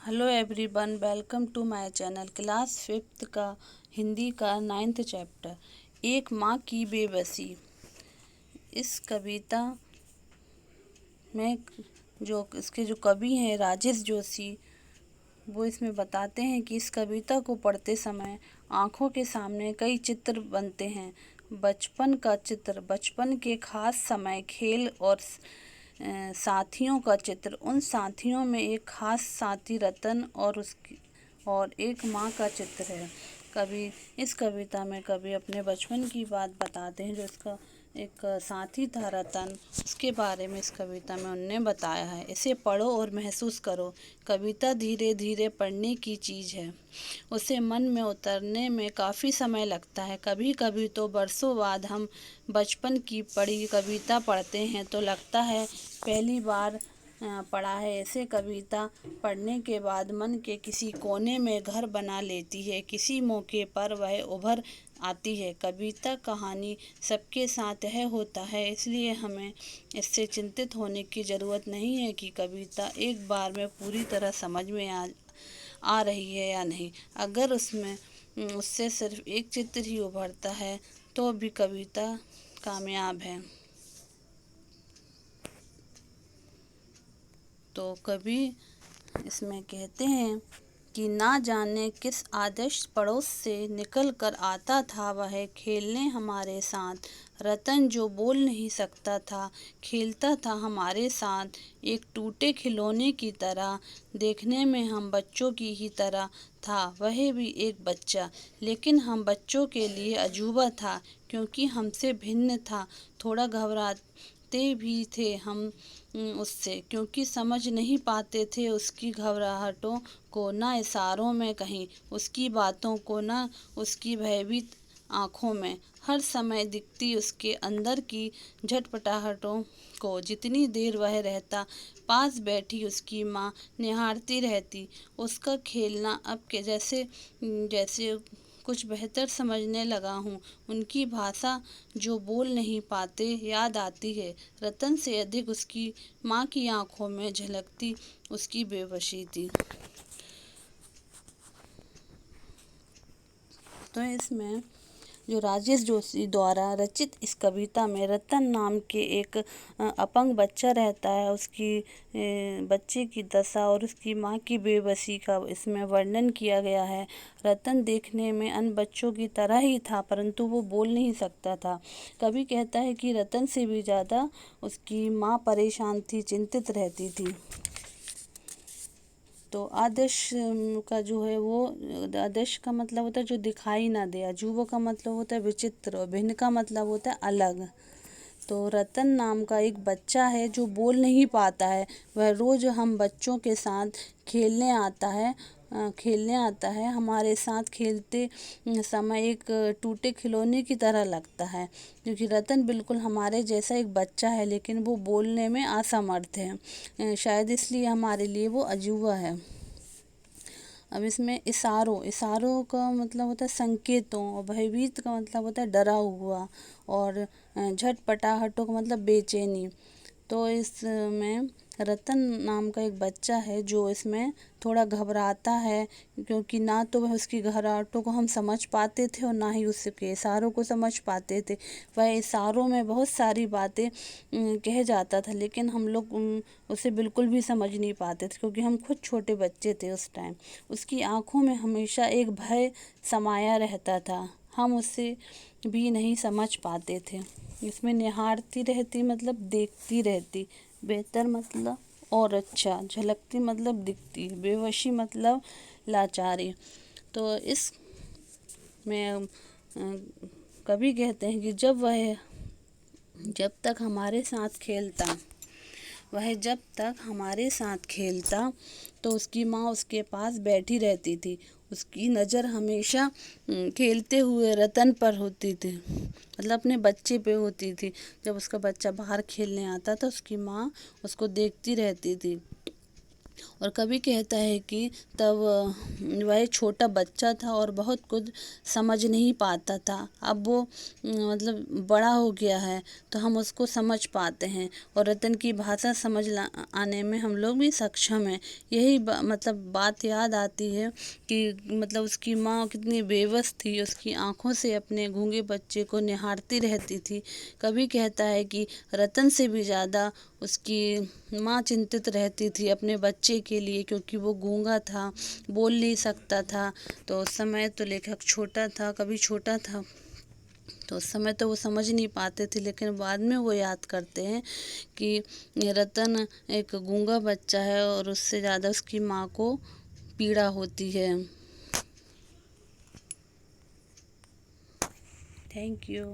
Hello everyone, welcome to my channel. Class 5th का हिंदी का 9th chapter, एक माँ की बेबसी। इस कविता में जो कवि हैं राजेश जोशी, वो इसमें बताते हैं कि इस कविता को पढ़ते समय आँखों के सामने कई चित्र बनते हैं। बचपन का चित्र, बचपन के खास समय, खेल और साथियों का चित्र। उन साथियों में एक खास साथी रतन और एक माँ का चित्र है। इस कविता में कवि अपने बचपन की बात बताते हैं। जो इसका एक साथी था रतन, उसके बारे में इस कविता में उनने बताया है। इसे पढ़ो और महसूस करो। कविता धीरे धीरे पढ़ने की चीज़ है, उसे मन में उतरने में काफ़ी समय लगता है। कभी कभी तो बरसों बाद हम बचपन की पढ़ी कविता पढ़ते हैं तो लगता है पहली बार पढ़ा है। ऐसे कविता पढ़ने के बाद मन के किसी कोने में घर बना लेती है। किसी मौके पर वह उभर आती है। कविता कहानी सबके साथ यह होता है, इसलिए हमें इससे चिंतित होने की ज़रूरत नहीं है कि कविता एक बार में पूरी तरह समझ में आ रही है या नहीं। अगर उससे सिर्फ एक चित्र ही उभरता है तो भी कविता कामयाब है। तो कवि इसमें कहते हैं कि ना जाने किस आदर्श पड़ोस से निकल कर आता था वह खेलने हमारे साथ। रतन जो बोल नहीं सकता था, खेलता था हमारे साथ एक टूटे खिलौने की तरह। देखने में हम बच्चों की ही तरह था, वह भी एक बच्चा, लेकिन हम बच्चों के लिए अजूबा था क्योंकि हमसे भिन्न था। थोड़ा घबराते भी थे हम उससे, क्योंकि समझ नहीं पाते थे उसकी घबराहटों को, ना इशारों में कहीं उसकी बातों को, ना उसकी भयभीत आँखों में हर समय दिखती उसके अंदर की झटपटाहटों को। जितनी देर वह रहता, पास बैठी उसकी माँ निहारती रहती। उसका खेलना अब के जैसे जैसे कुछ बेहतर समझने लगा हूँ। उनकी भाषा जो बोल नहीं पाते याद आती है। रतन से अधिक उसकी माँ की आंखों में झलकती उसकी बेबसी थी। तो इसमें जो राजेश जोशी द्वारा रचित इस कविता में रतन नाम के एक अपंग बच्चा रहता है। उसकी बच्चे की दशा और उसकी माँ की बेबसी का इसमें वर्णन किया गया है। रतन देखने में अन्य बच्चों की तरह ही था, परंतु वो बोल नहीं सकता था। कवि कहता है कि रतन से भी ज़्यादा उसकी माँ परेशान थी, चिंतित रहती थी। तो आदर्श का जो है वो आदर्श का मतलब होता है जो दिखाई ना दे। अजूबा का मतलब होता है विचित्र, और भिन्न का मतलब होता है अलग। तो रतन नाम का एक बच्चा है जो बोल नहीं पाता है। वह रोज़ हम बच्चों के साथ खेलने आता है। हमारे साथ खेलते समय एक टूटे खिलौने की तरह लगता है, क्योंकि रतन बिल्कुल हमारे जैसा एक बच्चा है, लेकिन वो बोलने में असमर्थ है। शायद इसलिए हमारे लिए वो अजूबा है। अब इसमें इशारों का मतलब होता है संकेतों, और भयभीत का मतलब होता है डरा हुआ, और झटपटाहटों का मतलब बेचैनी। तो इसमें रतन नाम का एक बच्चा है जो इसमें थोड़ा घबराता है, क्योंकि ना तो वह उसकी घबराहटों को हम समझ पाते थे और ना ही उसके इशारों को समझ पाते थे। वह इशारों में बहुत सारी बातें कह जाता था, लेकिन हम लोग उसे बिल्कुल भी समझ नहीं पाते थे, क्योंकि हम खुद छोटे बच्चे थे उस टाइम। उसकी आँखों में हमेशा एक भय समाया रहता था, हम उसे भी नहीं समझ पाते थे। इसमें निहारती रहती मतलब देखती रहती, बेहतर मतलब और अच्छा, झलकती मतलब दिखती, बेवशी मतलब लाचारी। तो इस में कवि कहते हैं कि जब तक हमारे साथ खेलता तो उसकी माँ उसके पास बैठी रहती थी। उसकी नज़र हमेशा खेलते हुए रतन पर होती थी, मतलब अपने बच्चे पे होती थी। जब उसका बच्चा बाहर खेलने आता था, उसकी माँ उसको देखती रहती थी। और कवि कहता है कि तब वह छोटा बच्चा था और बहुत कुछ समझ नहीं पाता था। अब वो मतलब बड़ा हो गया है तो हम उसको समझ पाते हैं और रतन की भाषा समझ आने में हम लोग भी सक्षम हैं। यही मतलब बात याद आती है कि मतलब उसकी माँ कितनी बेबस थी, उसकी आंखों से अपने गूंगे बच्चे को निहारती रहती थी। कवि कहता है कि रतन से भी ज़्यादा उसकी माँ चिंतित रहती थी अपने बच्चे के लिए, क्योंकि वो गूंगा था, बोल नहीं सकता था। तो उस समय तो लेखक छोटा था, कभी छोटा था, तो उस समय तो वो समझ नहीं पाते थे, लेकिन बाद में वो याद करते हैं कि रतन एक गूंगा बच्चा है और उससे ज़्यादा उसकी माँ को पीड़ा होती है। Thank you.